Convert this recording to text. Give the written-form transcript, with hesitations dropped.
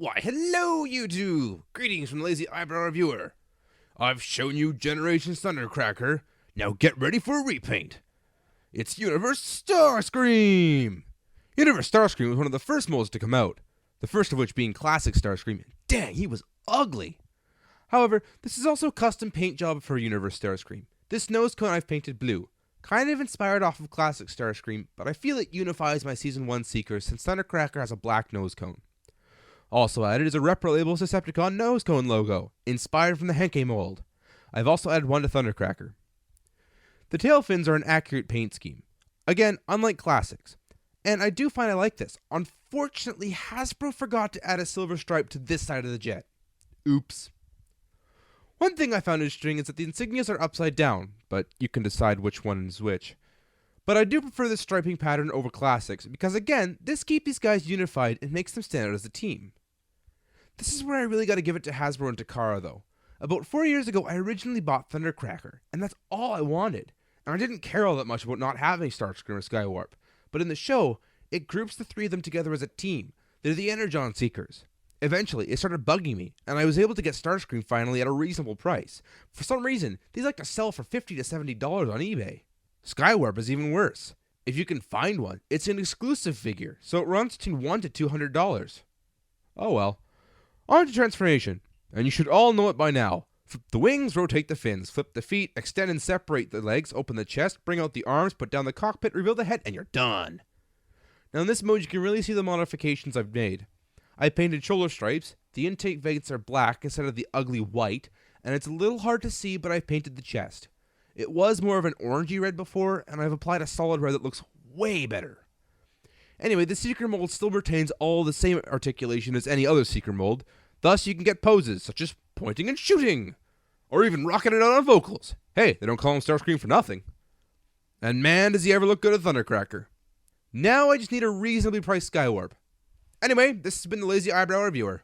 Why, hello, YouTube! Greetings from the Lazy Eyebrow Reviewer. I've shown you Generations Thundercracker. Now get ready for a repaint. It's Universe Starscream! Universe Starscream was one of the first molds to come out, the first of which being Classic Starscream. Dang, he was ugly! However, this is also a custom paint job for Universe Starscream. This nose cone I've painted blue, kind of inspired off of Classic Starscream, but I feel it unifies my Season 1 Seekers since Thundercracker has a black nose cone. Also added is a Repro Labels Decepticon nose cone logo, inspired from the Henke mold. I've also added one to Thundercracker. The tail fins are an accurate paint scheme. Again, unlike Classics. And I do find I like this. Unfortunately, Hasbro forgot to add a silver stripe to this side of the jet. Oops. One thing I found interesting is that the insignias are upside down, but you can decide which one is which. But I do prefer this striping pattern over Classics, because again, this keeps these guys unified and makes them stand out as a team. This is where I really got to give it to Hasbro and Takara though. About 4 years ago, I originally bought Thundercracker, and that's all I wanted. And I didn't care all that much about not having Starscream or Skywarp. But in the show, it groups the three of them together as a team. They're the Energon Seekers. Eventually, it started bugging me, and I was able to get Starscream finally at a reasonable price. For some reason, these like to sell for $50 to $70 on eBay. Skywarp is even worse. If you can find one, it's an exclusive figure, so it runs between $100 to $200. Oh well. On to transformation, and you should all know it by now. Flip the wings, rotate the fins, flip the feet, extend and separate the legs, open the chest, bring out the arms, put down the cockpit, reveal the head, and you're done. Now in this mode you can really see the modifications I've made. I painted shoulder stripes, the intake vents are black instead of the ugly white, and it's a little hard to see but I've painted the chest. It was more of an orangey red before, and I've applied a solid red that looks way better. Anyway, the Seeker mold still retains all the same articulation as any other Seeker mold, thus you can get poses such as pointing and shooting, or even rocking it out on vocals. Hey, they don't call him Starscream for nothing. And man, does he ever look good at Thundercracker. Now I just need a reasonably priced Skywarp. Anyway, this has been the Lazy Eyebrow Reviewer.